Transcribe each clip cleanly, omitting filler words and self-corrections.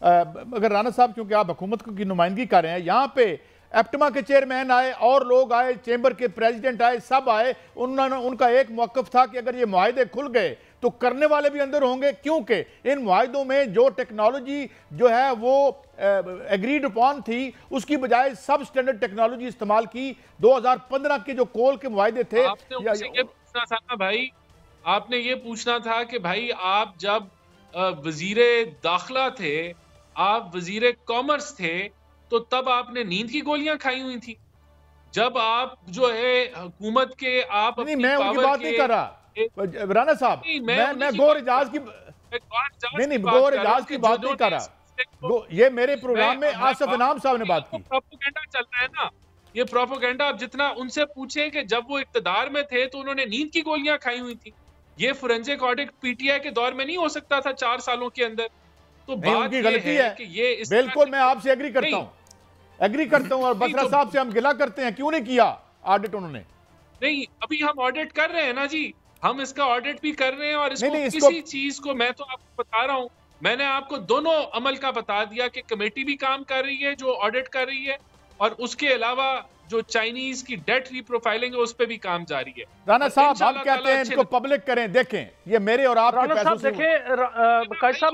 अगर राना साहब, क्योंकि आप हुकूमत की नुमाइंदगी कर रहे हैं, यहाँ पे एप्टमा के चेयरमैन आए और लोग आए, चेंबर के प्रेसिडेंट आए, सब आए, उन्होंने उनका एक मौक़िफ़ था कि अगर ये मुआहिदे खुल गए तो करने वाले भी अंदर होंगे, क्योंकि इन मुआहिदों में जो टेक्नोलॉजी जो है वो एग्रीड अपॉन थी, उसकी बजाय सब स्टैंडर्ड टेक्नोलॉजी इस्तेमाल की। 2015 के जो कोल के मुआहिदे थे, आपने उनसे ये पूछना था ना भाई, आपने ये पूछना था कि भाई आप जब वजीरे दाखिला थे, आप वजीरे कॉमर्स थे, तो तब आपने नींद की गोलियां खाई हुई थी। जब आप जो है हुकूमत के आप नहीं, मैं उनकी बात नहीं कर रहा राना साहब, मैं गौहर एजाज की नहीं गौहर एजाज की बात नहीं कर रहा। ये मेरे प्रोग्राम में आसिफ इनाम साहब ने बात की। प्रोपेगेंडा चल रहा है ना, ये प्रोपेगेंडा। आप जितना उनसे पूछें कि जब वो इक्तदार में थे तो उन्होंने नींद की गोलियां खाई हुई थी, ये फोरेंसिक ऑडिट पीटीआई के दौर में नहीं हो सकता था 4 सालों के अंदर। तो बात ये गलती है कि ये बिल्कुल मैं आपसे एग्री करता हूं, और बसरा साहब से हम गिला करते हैं, क्यों नहीं किया ऑडिट उन्होंने? नहीं, अभी हम ऑडिट कर रहे हैं ना जी, हम इसका ऑडिट भी कर रहे हैं। और इसको किसी चीज को मैं तो आपको बता रहा हूं, मैंने आपको दोनों अमल का बता दिया कि कमेटी भी काम कर रही है जो ऑडिट कर रही है, और उसके अलावा जो चाइनीज की डेट रीप्रोफाइलिंग है उस पे भी काम जारी है। राना साहब हम कहते हैं इनको पब्लिक करें, देखें ये मेरे और आपके पैसों से। देखें काजी साहब,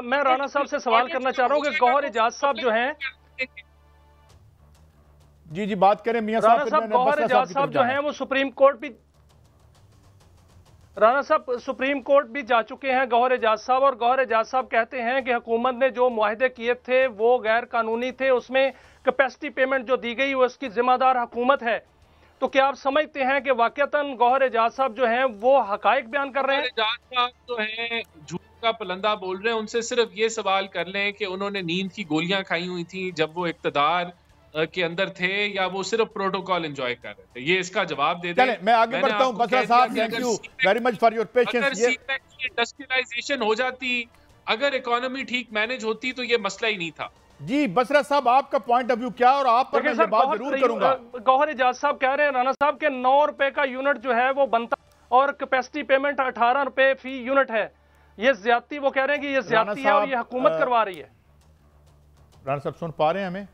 मैं राना साहब से सवाल करना चाह रहा हूं कि गौहर एजाज साहब जो हैं, जी बात करें मियां साहब। गौहर एजाज साहब जो हैं वो सुप्रीम कोर्ट भी, राना साहब सुप्रीम कोर्ट भी जा चुके हैं गौहर एजाज साहब, और गौहर एजाज साहब कहते हैं कि हुकूमत ने जो मुआहिदे किए थे वो गैर कानूनी थे, उसमें कैपेसिटी पेमेंट जो दी गई वो उसकी जिम्मेदार हुकूमत है। तो क्या आप समझते हैं कि वाकईतन गौहर एजाज साहब जो हैं वो हकाइक बयान कर रहे हैं? एजाज साहब जो हैं झूठ का पलंदा बोल रहे हैं। उनसे सिर्फ ये सवाल कर लें कि उन्होंने नींद की गोलियां खाई हुई थी जब वो इक्तदार के अंदर थे, या वो सिर्फ प्रोटोकॉल एंजॉय कर रहे थे। ये इसका जवाब दे दें। मैं आगे बढ़ता हूं। बसरा साहब, thank you very much for your patience. अगर सीपैक की इंडस्ट्रियलाइजेशन हो जाती, अगर इकोनॉमी ठीक मैनेज होती तो ये मसला ही नहीं था। जी बसरा साहब, आपका पॉइंट ऑफ व्यू क्या, और आप पर मैं बात जरूर करूंगा। गौहर एजाज साहब कह रहे हैं राना साहब के 9 रुपए का यूनिट जो है वो बनता, और कैपेसिटी पेमेंट 18 रुपए फी यूनिट है। ये ज्यादती, वो कह रहे हैं कि ये ज्यादती है और ये हुकूमत करवा रही है। राना साहब सुन पा रहे हैं हमें?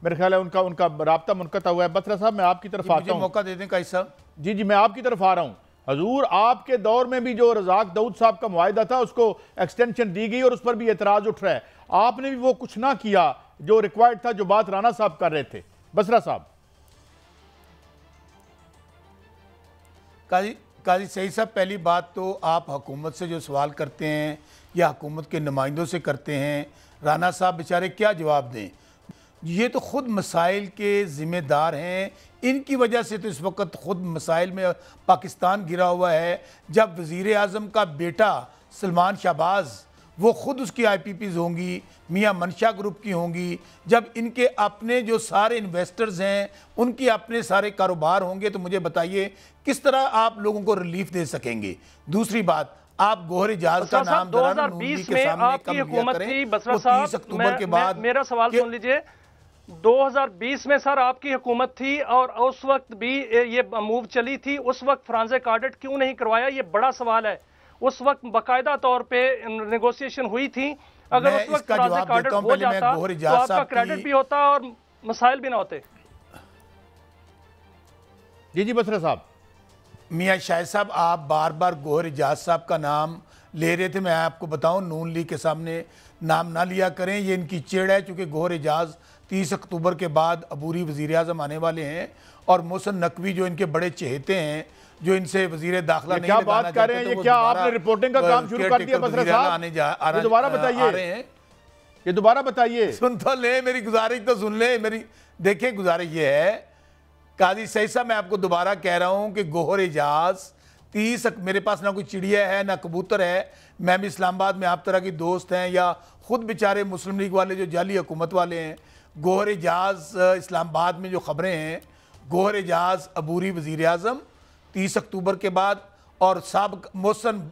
मेरे ख्याल है उनका राब्ता मुनक़ता हुआ है। बसरा साहब मैं आपकी तरफ आता हूं, मौका दे दें काजी साहब। जी मैं आपकी तरफ आ रहा हूं। हजूर, आपके दौर में भी जो रज़ाक दाऊद साहब का मुआहिदा था उसको एक्सटेंशन दी गई और उस पर भी एतराज उठ रहा है। आपने भी वो कुछ ना किया जो रिक्वायर्ड था, जो बात राना साहब कर रहे थे। बसरा साहब। काजी सही साहब, पहली बात तो आप हुकूमत से जो सवाल करते हैं या हुकूमत के नुमाइंदों से करते हैं, राना साहब बेचारे क्या जवाब दें? ये तो ख़ुद मसाइल के ज़िम्मेदार हैं, इनकी वजह से तो इस वक्त ख़ुद मसाइल में पाकिस्तान गिरा हुआ है। जब वज़ीर आज़म का बेटा सलमान शहबाज, वो ख़ुद उसकी IPPs होंगी, मियाँ मनशा ग्रुप की होंगी, जब इनके अपने जो सारे इन्वेस्टर्स हैं उनके अपने सारे कारोबार होंगे, तो मुझे बताइए किस तरह आप लोगों को रिलीफ दे सकेंगे? दूसरी बात, आप गौहर एजाज का नाम 2020 में आपकी हुकूमत थी, बसरा साहब 30 अक्टूबर के बाद। मेरा सवाल सुन लीजिए, 2020 में सर आपकी हुकूमत थी और उस वक्त भी ये मूव चली थी, उस वक्त फोरेंसिक ऑडिट क्यों नहीं करवाया? ये बड़ा सवाल है। उस वक्त बाकायदा तौर पे नेगोशिएशन हुई थी, अगर उस वक्त फोरेंसिक ऑडिट हो जाता तो आपका क्रेडिट भी होता और मसाइल भी ना होते। जी बसरा साहब। मियाँ शाहिद साहब, आप बार बार गौहर एजाज साहब का नाम ले रहे थे। मैं आपको बताऊं, नून लीग के सामने नाम ना लिया करें, ये इनकी चिड़ है, क्योंकि गौहर एजाज 30 अक्टूबर के बाद अबूरी वज़ीर आज़म आने वाले हैं, और मोहसिन नकवी जो इनके बड़े चहेते हैं, जो इनसे वज़ीर दाखिला नहीं बात कर रहे हैं, ये क्या आपने रिपोर्टिंग का काम शुरू कर दिया? बसरा साहब दोबारा बताइए, ये दोबारा बताइए। सुन तो ले, मेरी गुजारिश तो सुन ले मेरी। देखिए गुजारिश ये है काजी सही साहब, मैं आपको दोबारा कह रहा हूँ कि गौहर एजाज 30, मेरे पास ना कोई चिड़िया है ना कबूतर है, मैं भी इस्लामाबाद में आप तरह की दोस्त हैं, या खुद बेचारे मुस्लिम लीग वाले जो जाली हुकूमत वाले हैं। गौहर एजाज इस्लामाबाद में जो ख़बरें हैं, गौहर एजाज अबूरी वज़ीर आज़म 30 अक्टूबर के बाद, और साबिक़ मोहसिन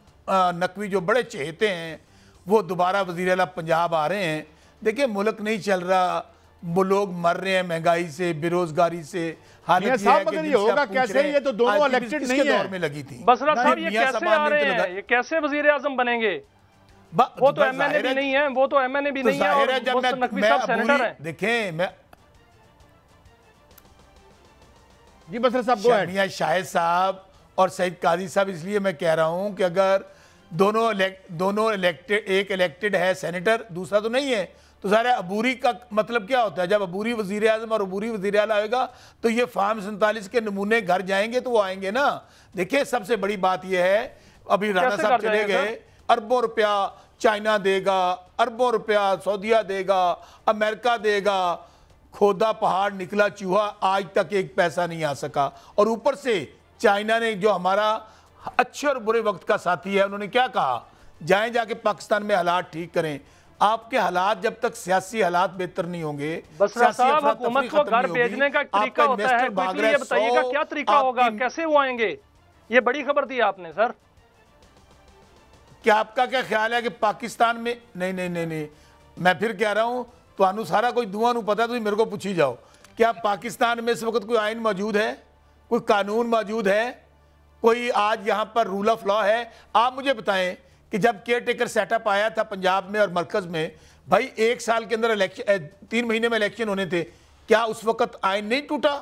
नकवी जो बड़े चहेते हैं वो दोबारा वज़ीर आला पंजाब आ रहे हैं। देखिए मुल्क नहीं चल रहा, वो लोग मर रहे हैं महंगाई से, बेरोजगारी से। हालत ये होगा कैसे? ये तो दोनों इलेक्टेड नहीं है। में लगी थी। बसरा साहब, ये कैसे आ रहे हैं? ये कैसे वज़ीर आज़म बनेंगे? وہ تو ایم این اے بھی نہیں ہے، وہ تو ایم این اے بھی نہیں ہے، اور نقوی صاحب سینیٹر ہیں۔ دیکھیں میں جی بصرہ صاحب گو اہیڈ۔ میاں شاہد صاحب اور سعید قاضی صاحب، اس لیے میں کہہ رہا ہوں کہ اگر دونوں الیکٹڈ، ایک الیکٹڈ ہے سینیٹر، دوسرا تو نہیں ہے، تو ظاہر ہے عبوری کا مطلب کیا ہوتا ہے؟ جب عبوری وزیر اعظم اور عبوری وزیر اعلیٰ آئے گا تو یہ فارم 47 کے نمونے گھر جائیں گے تو وہ آئیں گے نا۔ دیکھیں سب سے بڑی بات یہ ہے، ابھی رانا صاحب چلے گئے، اربوں روپیہ چائنا دے گا، اربوں روپیہ سعودیہ دے گا، امریکہ دے گا، کھودا پہاڑ نکلا چوہا، آج تک ایک پیسہ نہیں آ سکا۔ اور اوپر سے چائنا نے، جو ہمارا اچھے اور برے وقت کا ساتھی ہے، انہوں نے کیا کہا؟ جائیں جا کے پاکستان میں حالات ٹھیک کریں۔ آپ کے حالات جب تک سیاسی حالات بہتر نہیں ہوں گے، بصرہ صاحب حکومت کو گھر بھیجنے کا طریقہ ہوتا ہے، کوئکلی یہ بتائیے گا کیا طریقہ ہوگا، کیسے وہ آئیں گے؟ یہ بڑی خبر دی آپ نے سر۔ کیا آپ کا کیا خیال ہے کہ پاکستان میں نہیں میں پھر کہہ رہا ہوں، تو انو سارا کوئی دعا نو پتا تو میرے کو پوچھی جاؤ، کیا پاکستان میں اس وقت کوئی آئین موجود ہے، کوئی قانون موجود ہے، کوئی آج یہاں پر رول آف لا ہے؟ آپ مجھے بتائیں کہ جب کیئر ٹیکر سیٹ اپ آیا تھا پنجاب میں اور مرکز میں، بھائی 1 سال کے اندر 3 مہینے میں الیکشن ہونے تھے، کیا اس وقت آئین نہیں ٹوٹا؟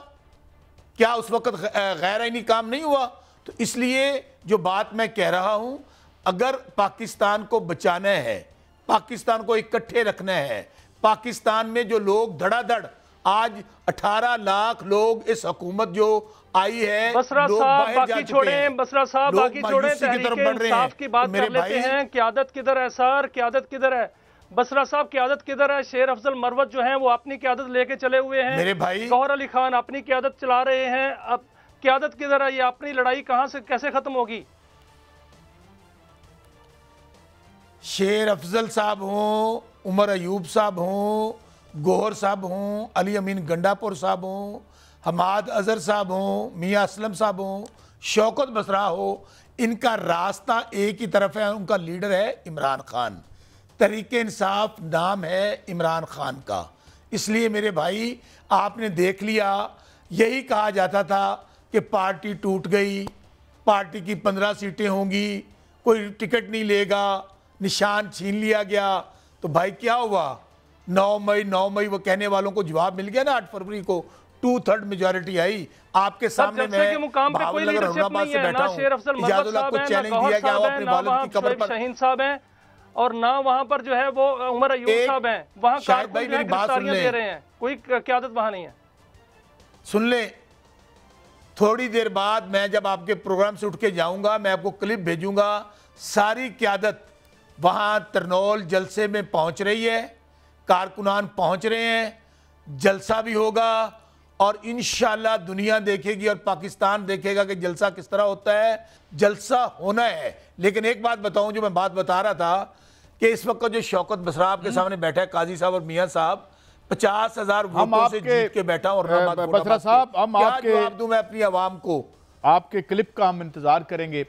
کیا اس وقت غیر آئینی کام نہیں ہوا؟ تو اس لیے جو بات میں کہہ رہا ہوں، اگر پاکستان کو بچانا ہے، پاکستان کو اکٹھے رکھنا ہے، پاکستان میں جو لوگ دھڑا دھڑ، آج 18 لاکھ لوگ اس حکومت جو آئی ہے، بصرہ صاحب باقی چھوڑیں، بصرہ صاحب باقی چھوڑیں، تحریک انصاف کی بات کر لیتے ہیں۔ قیادت کدھر ہے سر؟ قیادت کدھر ہے؟ بصرہ صاحب قیادت کدھر ہے؟ شیر افضل مروت جو ہیں وہ اپنی قیادت لے کے چلے ہوئے ہیں، میرے بھائی گوہر علی خان اپنی قیادت چلا رہے ہیں، اب قیادت کدھر ہے؟ یہ اپنی لڑائی کہاں سے کیسے ختم ہوگی؟ شیر افضل صاحب ہوں، عمر ایوب صاحب ہوں، گوہر صاحب ہوں، علی امین گنڈاپور صاحب ہوں، حماد اظہر صاحب ہوں، میاں اسلم صاحب ہوں، شوکت بصرہ ہو، ان کا راستہ ایک ہی طرف ہے، ان کا لیڈر ہے عمران خان۔ تحریک انصاف نام ہے عمران خان کا۔ اس لیے میرے بھائی آپ نے دیکھ لیا، یہی کہا جاتا تھا کہ پارٹی ٹوٹ گئی، پارٹی کی 15 سیٹیں ہوں گی، کوئی ٹکٹ نہیں لے گا، نشان چھین لیا گیا۔ تو بھائی کیا ہوا؟ 9 مئی وہ کہنے والوں کو جواب مل گیا نا، 8 فروری کو 2/3 میجورٹی آئی۔ آپ کے سامنے میں بھاول نگر ہرون آباد سے بیٹھا ہوں، اجاز اللہ کو چیلنج دیا گیا، وہ اپنے والد کی قبر پر شاہین صاحب ہیں، اور نہ وہاں پر جو ہے وہ عمر ایوب صاحب ہیں، وہاں کارکن جو ہے گرفتاریاں دے رہے ہیں، کوئی قیادت وہاں نہیں ہے۔ سن لیں، تھوڑی دیر بعد میں جب آپ کے پروگرام سے اٹھ کے جاؤں گا، میں آپ کو کلپ بھیجوں گا، ساری قیادت وہاں ترنول جلسے میں پہنچ رہی ہے، کارکنان پہنچ رہے ہیں، جلسہ بھی ہوگا، اور انشاءاللہ دنیا دیکھے گی اور پاکستان دیکھے گا کہ جلسہ کس طرح ہوتا ہے۔ جلسہ ہونا ہے۔ لیکن ایک بات بتاؤں، جو میں بات بتا رہا تھا کہ اس وقت جو شوکت بصرہ آپ کے سامنے بیٹھا ہے، قاضی صاحب اور میاں صاحب، 50,000 ووٹوں سے جیت کے بیٹھا ہوں، بصرہ صاحب ہم آپ کے جواب دوں میں اپنی عوام کو؟ آپ کے کلپ کا ہم انتظار کریں گے۔